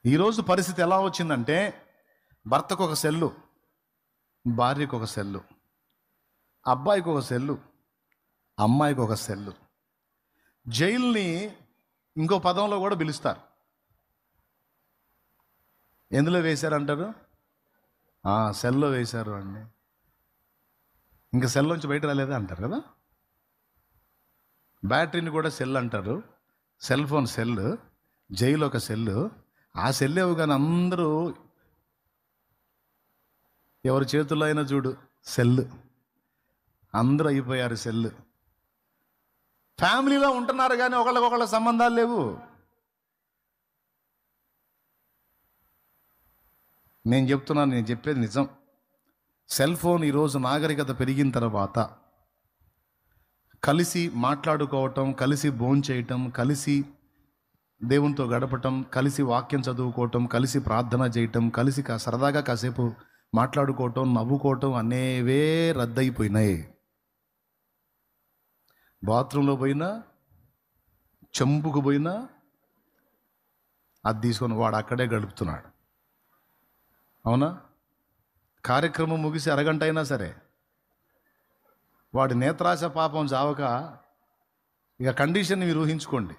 ఈరోజు పరిస్థితి ఎలా వచ్చిందంటే, భర్తకు ఒక సెల్లు, భార్యకు ఒక సెల్లు, అబ్బాయికి ఒక సెల్లు, అమ్మాయికి ఒక సెల్లు. జైల్ని ఇంకో పదంలో కూడా పిలుస్తారు. ఎందులో వేశారంటారు? సెల్లో వేశారు అండి. ఇంకా సెల్ నుంచి బయట రాలేదా అంటారు కదా. బ్యాటరీని కూడా సెల్ అంటారు. సెల్ ఫోన్ సెల్, జైలు ఒక సెల్లు. ఆ సెల్లేవు కానీ అందరూ ఎవరి చేతుల్లో అయినా చూడు సెల్, అందరూ అయిపోయారు సెల్. ఫ్యామిలీలో ఉంటున్నారు కానీ ఒకళ్ళకొకళ్ళ సంబంధాలు లేవు. నేను చెప్పేది నిజం. సెల్ ఫోన్ ఈరోజు నాగరికత పెరిగిన తర్వాత కలిసి మాట్లాడుకోవటం, కలిసి భోంచేయటం, కలిసి దేవునితో గడపటం, కలిసి వాక్యం చదువుకోవటం, కలిసి ప్రార్థన చేయటం, కలిసి సరదాగా కాసేపు మాట్లాడుకోవటం, నవ్వుకోవటం అనేవే రద్దయిపోయినాయి. బాత్రూంలో పోయినా, చెంపుకు పోయినా అది తీసుకొని వాడు అక్కడే గడుపుతున్నాడు. అవునా? కార్యక్రమం ముగిసి అరగంట అయినా సరే వాడి నేత్రాశ పాపం చావక ఇక కండిషన్ మీరు ఊహించుకోండి.